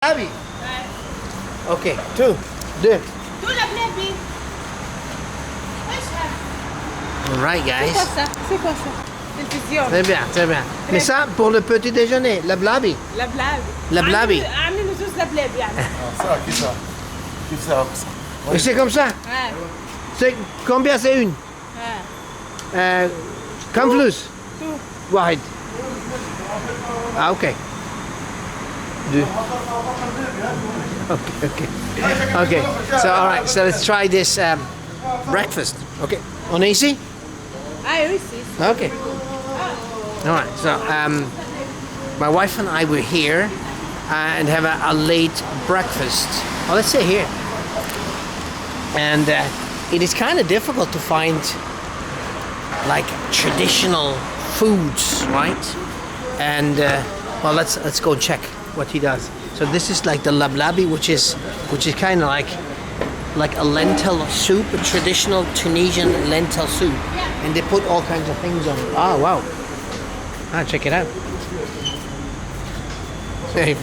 LABLABI. Ouais. Ok, 2, 2. Tout LABLABI. Alright, guys. C'est quoi ça? C'est quoi ça? Télévision. Très bien, très bien. Mais ça, pour le petit déjeuner, LABLABI. LABLABI. LABLABI. عاملين نصوص لبلابي يعني. Ça, qui ça? Qui ça? Et c'est comme ça. Ouais. C'est combien c'est une? Ouais. كم فلوس؟ Tout. واحد. Ah, ok. 2. Okay. Okay. So, all right. So let's try this breakfast. Okay. On est ici? Ah oui, c'est. Okay. All right. So, my wife and I were here and have a late breakfast. Well, let's say here. And it is kind of difficult to find like traditional foods, right? And well, let's go check what he does. So this is like the LABLABI, which is kind of like a lentil soup, a traditional Tunisian lentil soup, and they put all kinds of things on it. Oh wow! Ah, check it out. Hey,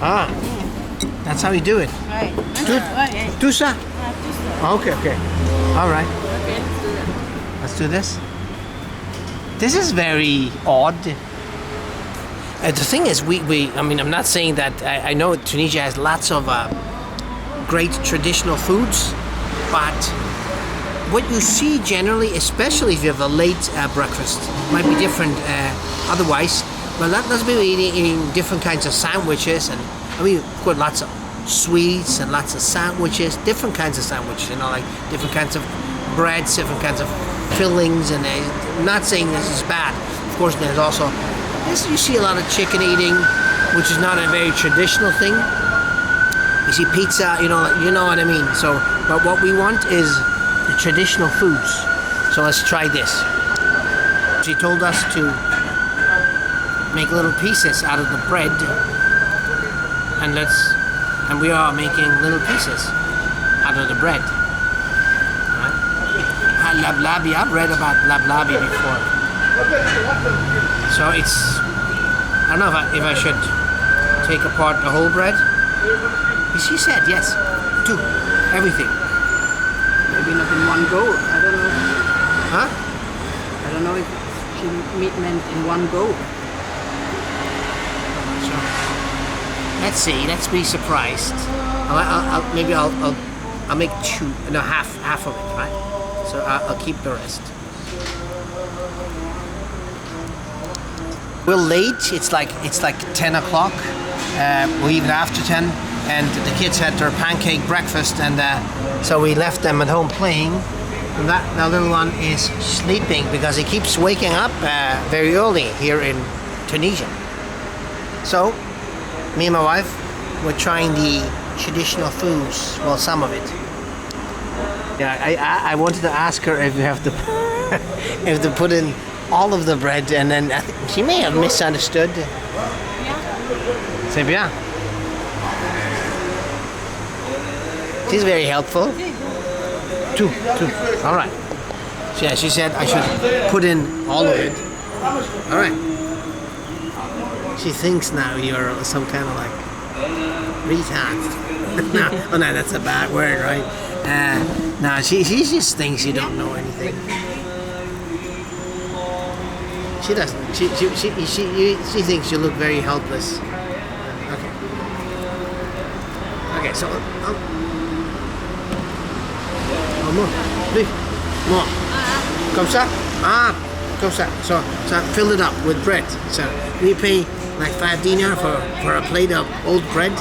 Ah, that's how you do it. Ouais. Tout, tout ça? Okay, okay. All right. Okay, let's do that. Let's do this. This is very odd. The thing is, I mean, I'm not saying that, I know Tunisia has lots of great traditional foods, but what you see generally, especially if you have a late breakfast, might be different otherwise. Well, let's be eating different kinds of sandwiches, and I mean, of course, lots of sweets and lots of sandwiches, different kinds of sandwiches, you know, like different kinds of breads, different kinds of fillings, and I'm not saying this is bad. Of course, there's also, you see a lot of chicken eating, which is not a very traditional thing. You see pizza, you know what I mean. So, but what we want is the traditional foods. So let's try this. She told us to make little pieces out of the bread, and we are making little pieces out of the bread. LABLABI, I've read about LABLABI before. So it's, I don't know if I should take apart the whole bread. She said yes, two, everything. Maybe not in one go. I don't know. Huh? I don't know if she meant in one go. So let's see. Let's be surprised. Maybe I'll make two, no, half of it, right? So I'll keep the rest. We're late. It's like 10 o'clock, or even after 10, and the kids had their pancake breakfast, and so we left them at home playing. And that little one is sleeping because he keeps waking up very early here in Tunisia. So me and my wife, we're trying the traditional foods. Well, some of it. Yeah, I wanted to ask her if you have to if to put in all of the bread, and then I think she may have misunderstood. C'est bien. She's very helpful. Two. All right. Yeah, she said I should put in all of it. All right. She thinks now you're some kind of like retard. No, that's a bad word, right? No, she just thinks you don't know anything. She doesn't. She thinks you look very helpless. Okay. Okay, so more. Comme ça? Ah, comme ça. So fill it up with bread. So we pay like 5 dinar for a plate of old bread.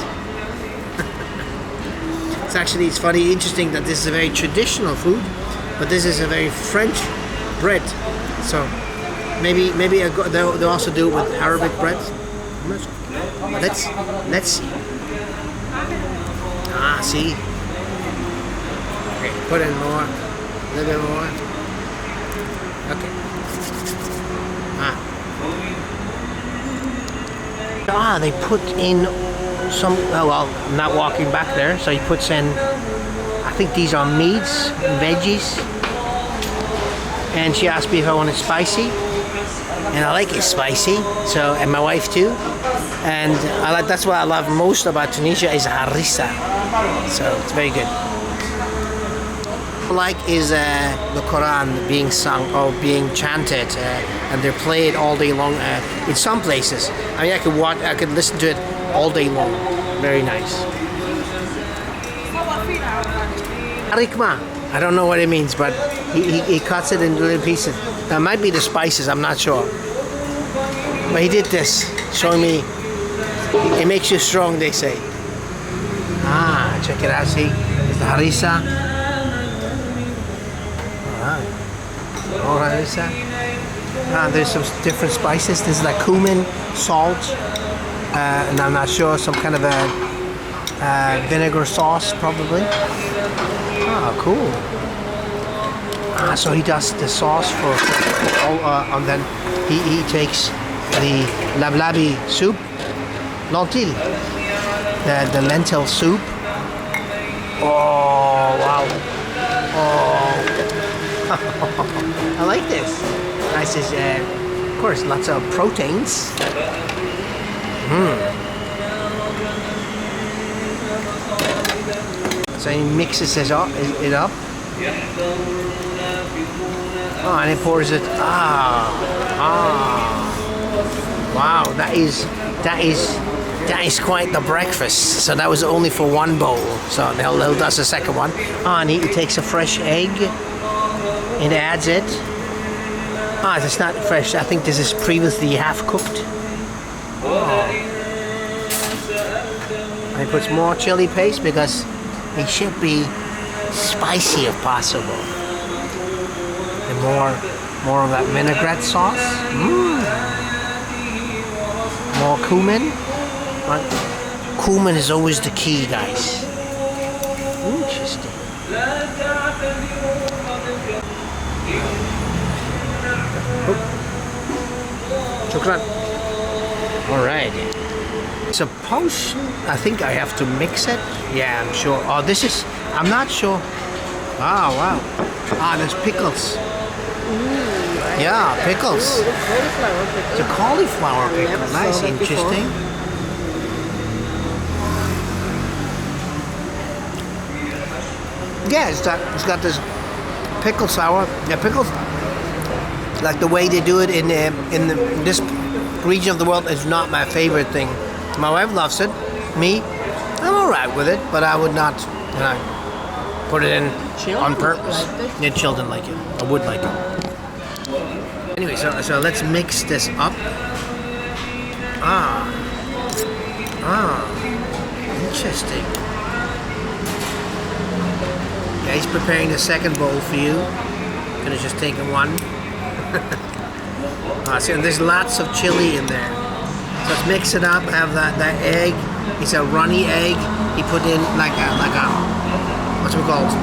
It's funny, interesting that this is a very traditional food, but this is a very French bread. So maybe they'll also do it with Arabic bread. Let's see. Ah, see. Okay, put in more, a little bit more. Okay. They put in some, oh well, I'm not walking back there, so he puts in, I think these are meats, veggies, and she asked me if I wanted spicy, and I like it spicy. So, and my wife too. And that's what I love most about Tunisia is harissa. So it's very good. Like is the Quran being sung or being chanted, and they're played all day long in some places. I mean, I could listen to it all day long. Very nice. Arikma. I don't know what it means, but he cuts it into little pieces. That might be the spices. I'm not sure. But he did this, showing me. It makes you strong, they say. Ah, check it out. See, it's the harissa. There's some different spices. This is like cumin, salt, and I'm not sure, some kind of a vinegar sauce probably. Oh, cool. So he does the sauce for all, and then he takes the LABLABI soup, lentil, the lentil soup. Oh, wow. Oh. I like this. Nice, of course, lots of proteins. So he mixes it up. Oh, and he pours it. Wow, that is quite the breakfast. So that was only for one bowl. So now he does the second one. And he takes a fresh egg. It adds it. It's not fresh. I think this is previously half cooked. Oh. And he puts more chili paste because it should be spicy if possible. And more of that vinaigrette sauce. More cumin. Cumin is always the key, guys. Interesting. Shukran. All right. Suppose I think I have to mix it. Yeah, I'm sure. Oh, this is. I'm not sure. Oh, wow. There's pickles. Yeah, pickles. It's a cauliflower pickle. Nice, interesting. Yeah, it's got this pickle sour. Yeah, pickles. Like the way they do it in this region of the world is not my favorite thing. My wife loves it. Me, I'm alright with it, but I would not put it in on purpose. Yeah, children like it. I would like it. Anyway, so let's mix this up. Interesting. Yeah, he's preparing the second bowl for you. Gonna just take one. See, and there's lots of chili in there. So let's mix it up. Have that egg. It's a runny egg. He put in like a what's it called?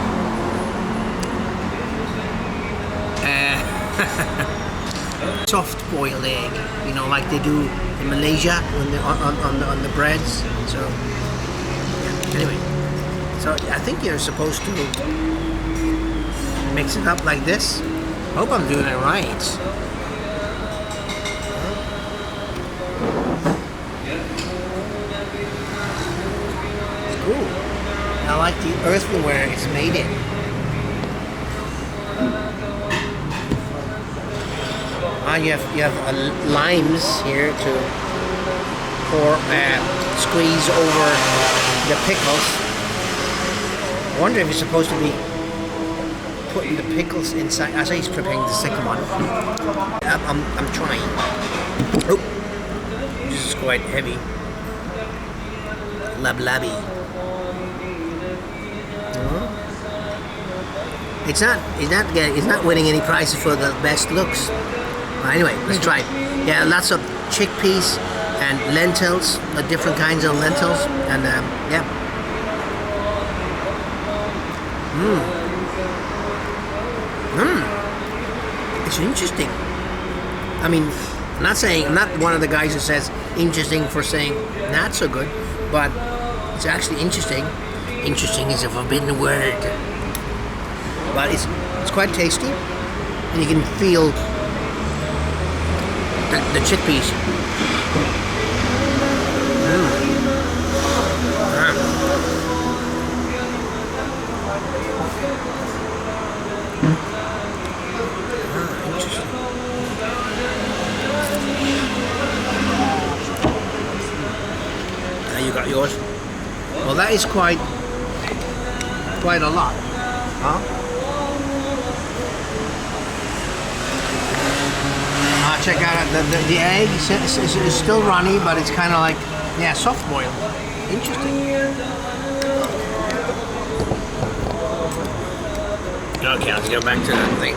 Soft boiled egg. You know, like they do in Malaysia on the breads. So yeah. Anyway, so I think you're supposed to mix it up like this. Hope I'm doing it right. Ooh, I like the earthenware it's made in. You have limes here to pour squeeze over the pickles. I wonder if it's supposed to be putting the pickles inside. I say he's preparing the second one. I'm trying. Oh, this is quite heavy. LABLABI. It's not winning any prizes for the best looks. Anyway, let's try it. Yeah, lots of chickpeas and lentils, different kinds of lentils, and yeah. It's interesting. I mean, I'm not one of the guys who says interesting for saying not so good, but it's actually interesting. Interesting is a forbidden word. But it's quite tasty, and you can feel the chickpeas. Interesting. Now you got yours. Well, that is quite a lot, huh? Check out the egg is still runny, but it's kind of like, yeah, soft boiled. Interesting. Okay, let's go back to that thing.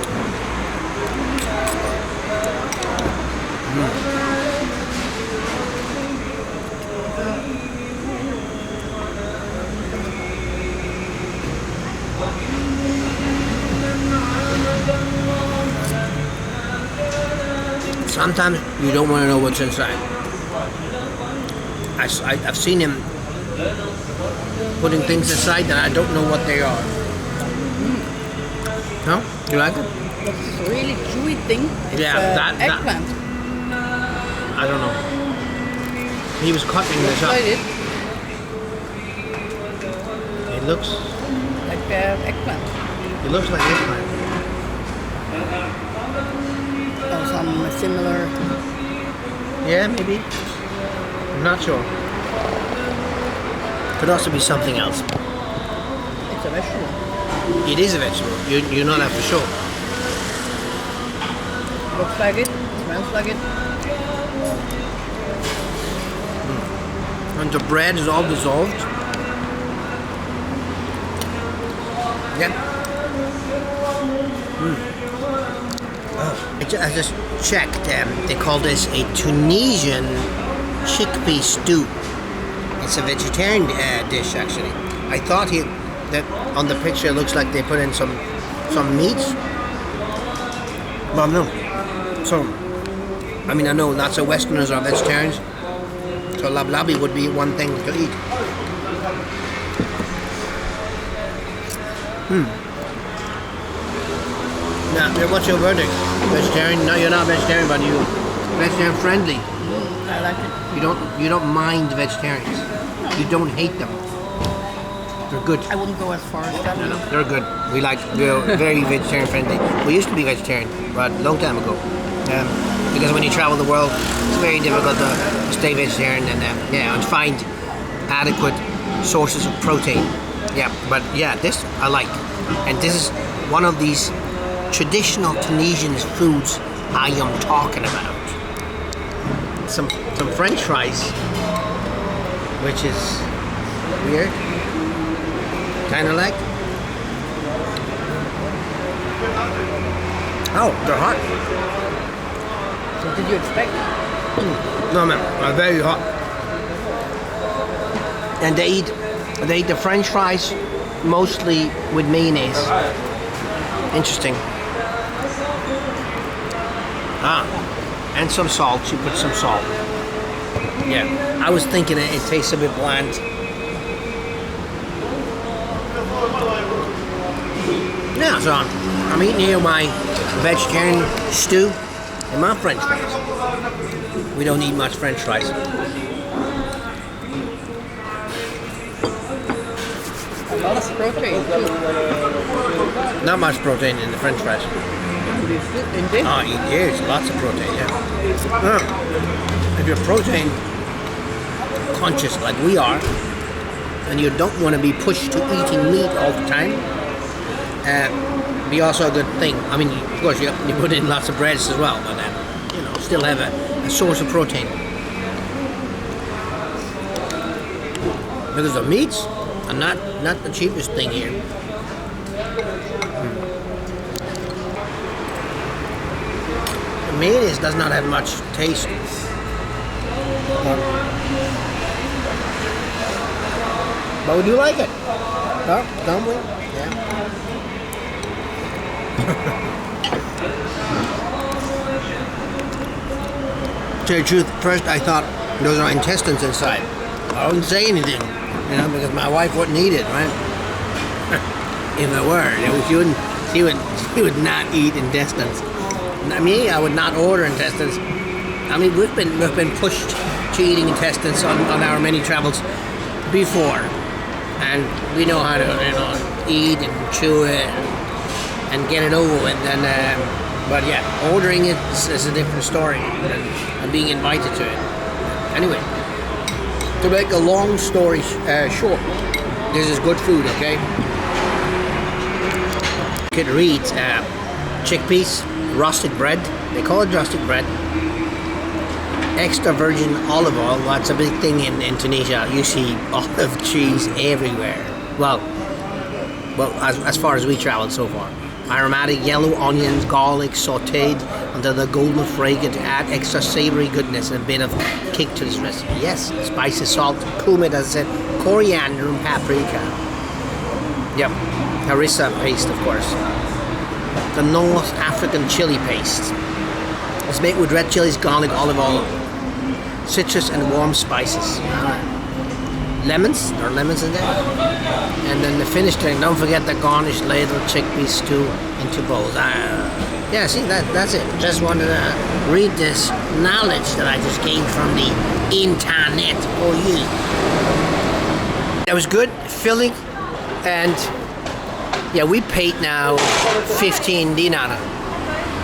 Sometimes you don't want to know what's inside. I've seen him putting things inside that I don't know what they are. No? You like it? That's a really chewy thing. It's eggplant. I don't know. He was cutting this up. It looks like eggplant. It looks like eggplant. Or some similar. Yeah, maybe. I'm not sure. Could also be something else. It's a vegetable. It is a vegetable. You're not that for sure. Looks like it. Smells like it. And the bread is all dissolved. Yeah. I just checked. They call this a Tunisian chickpea stew. It's a vegetarian dish, actually. I thought that on the picture it looks like they put in some meats. Well, no. So, I mean, I know lots of Westerners are vegetarians. So LABLABI would be one thing to eat. Now, what's your verdict? Vegetarian? No, you're not vegetarian, but you're vegetarian friendly. I like it. You don't mind vegetarians. You don't hate them. They're good. I wouldn't go as far as that. No, they're good. We're very vegetarian friendly. We used to be vegetarian, but a long time ago. Because when you travel the world, it's very difficult to stay vegetarian and find adequate sources of protein. Yeah, but yeah, this I like. And this is one of these traditional Tunisian foods I am talking about. Some French fries, which is weird. Kind of like. Oh, they're hot. So did you expect? No, man, they're very hot. And they eat the French fries mostly with mayonnaise. Interesting. And some salt. She put some salt. Yeah, I was thinking it tastes a bit bland. Yeah, so I'm eating here my vegetarian stew and my French fries. We don't eat much French fries. A lot of protein too. Not much protein in the French fries. In this? Yes, lots of protein, yeah. If you're protein conscious like we are, and you don't want to be pushed to eating meat all the time, be also a good thing. I mean, of course, you put in lots of breads as well, but still have a source of protein. Because the meats are not the cheapest thing here. The mayonnaise does not have much taste. But would you like it? Oh, don't we? Yeah. To tell you the truth, first I thought those are intestines inside. I wouldn't say anything, because my wife wouldn't eat it, right? If it were, she would not eat intestines. Me, I would not order intestines. I mean, we've been pushed to eating intestines on our many travels before, and we know how to eat and chew it and get it over with. And but yeah, ordering it is a different story, and being invited to it. Anyway, to make a long story short, this is good food. Okay, you can read chickpeas, rustic bread. They call it rustic bread. Extra virgin olive oil. That's a big thing in Tunisia. You see olive trees everywhere. Well, as far as we traveled so far. Aromatic yellow onions, garlic sautéed until they're golden fragrant to add extra savory goodness and a bit of kick to this recipe. Yes, spicy salt, cumin, as I said, coriander and paprika. Yep, harissa paste, of course. The North African chili paste. It's made with red chilies, garlic, olive oil, citrus and warm spices. Lemons, there are lemons in there. And then the finished drink, don't forget the garnished ladle chickpea stew into bowls. Yeah, see, that's it. Just wanted to read this knowledge that I just gained from the internet for you. That was good, filling, and yeah, we paid now 15 dinar.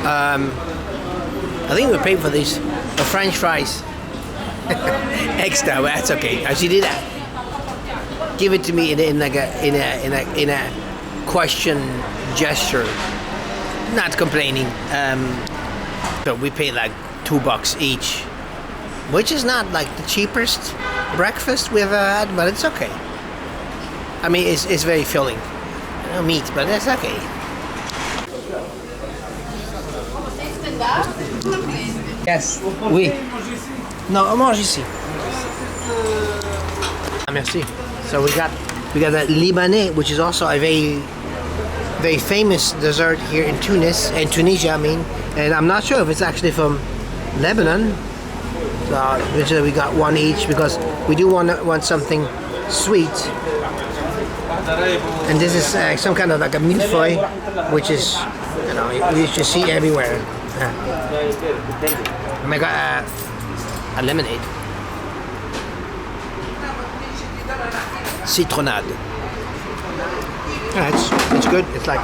I think we paid for these, the French fries. Extra, but that's okay. I should do that. Give it to me in a question gesture. Not complaining. So we paid like $2 each, which is not like the cheapest breakfast we've ever had, but it's okay. I mean, it's very filling. No meat, but it's okay. Yes, oui. Non, on mange ici. Merci. So we got that Libanais, which is also a very famous dessert here in Tunisia. I mean, and I'm not sure if it's actually from Lebanon. So we got one each because we do want something sweet. And this is some kind of like a millefeuille, which is you should see everywhere. And I got a lemonade. Citronade. Yeah, it's good. It's like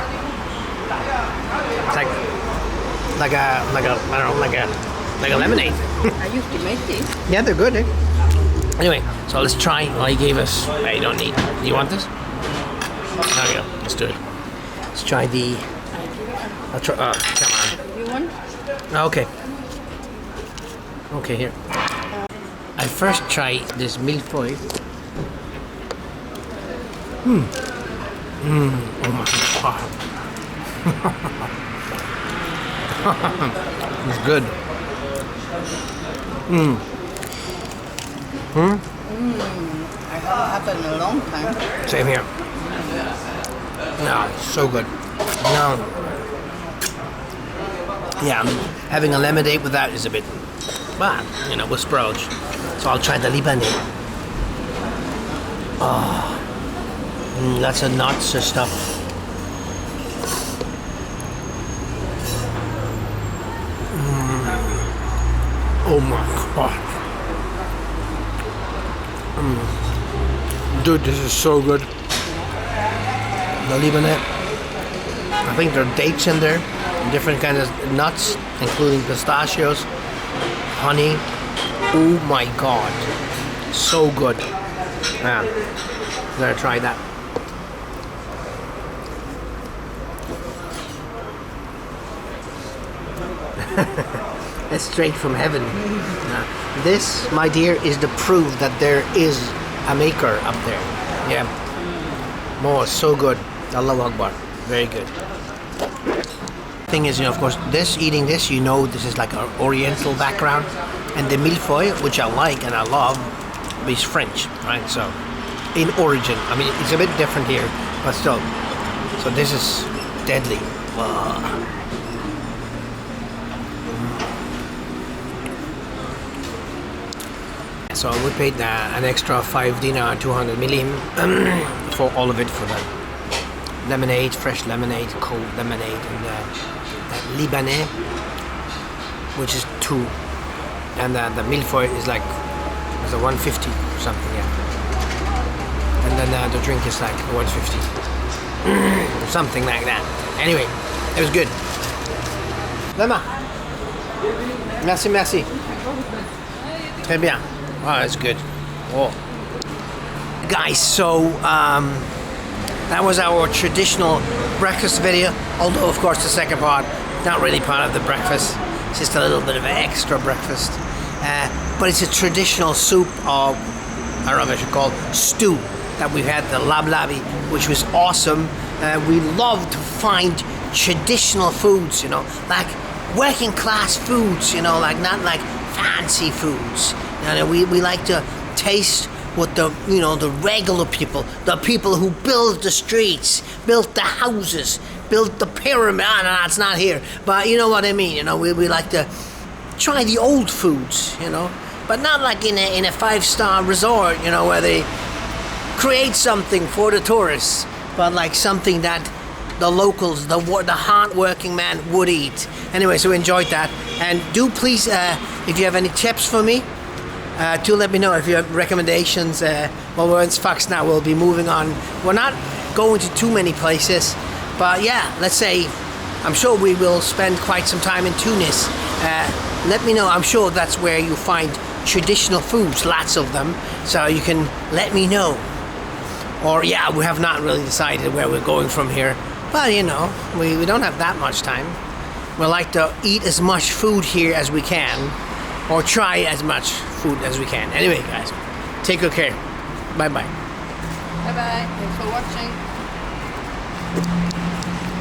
a lemonade. I used to make these. Yeah, they're good. Anyway, so let's try what he gave us. You don't need. Do you want this? There we go. Let's do it. Let's try the. I'll try. Come on. You want? Okay. Okay, here. I first try this millefeuille. Oh my god. It's good. I haven't had it in a long time. Same here. No, it's so good. No. Yeah, having a lemonade with that is a bit bad, with sprouts. So I'll try the Libanais. Oh, lots of nuts and stuff. Oh my god. Dude, this is so good. The Libanais. I think there are dates in there, different kinds of nuts, including pistachios, honey. Oh my god, so good. Yeah, I'm gonna try that. It's straight from heaven. This, my dear, is the proof that there is a maker up there. Yeah. More, so good. Allahu Akbar. Very good. Thing is, of course, eating this, this is like an oriental background. And the millefeuille, which I like and I love, is French, right? So, in origin, I mean, it's a bit different here, but still. So this is deadly. So we paid an extra 5 dinar, 200 millim for all of it, for the lemonade, fresh lemonade, cold lemonade, and that Libanais, which is 2. and the millefeuille is like a 150 or something, yeah. And then the drink is like 150, something like that. Anyway, it was good. Lema. Merci, merci. Très bien. Oh, that's good. Oh. Guys, so that was our traditional breakfast video. Although, of course, the second part, not really part of the breakfast. It's just a little bit of an extra breakfast. But it's a traditional soup of, I don't know if I should call it, stew that we've had, the LABLABI, which was awesome. We love to find traditional foods, you know, like working class foods, you know, like not like fancy foods. You know, we like to taste what the, you know, the regular people, the people who build the streets, built the houses, built the pyramid. No, it's not here, but you know what I mean. You know, we like to try the old foods, you know, but not like in a 5-star resort, you know, where they create something for the tourists, but like something that the locals, the hard-working man would eat. Anyway, so we enjoyed that, and do please, if you have any tips for me, do let me know. If you have recommendations. Well, we're in Sfax now. We'll be moving on. We're not going to too many places, but yeah, let's say, I'm sure we will spend quite some time in Tunis. Let me know. I'm sure that's where you find traditional foods, lots of them, so you can let me know. Or yeah, we have not really decided where we're going from here, but you know, we don't have that much time. We like to eat as much food here as we can, or try as much food as we can. Anyway, guys, take good care. Bye bye. Bye bye. Thanks for watching.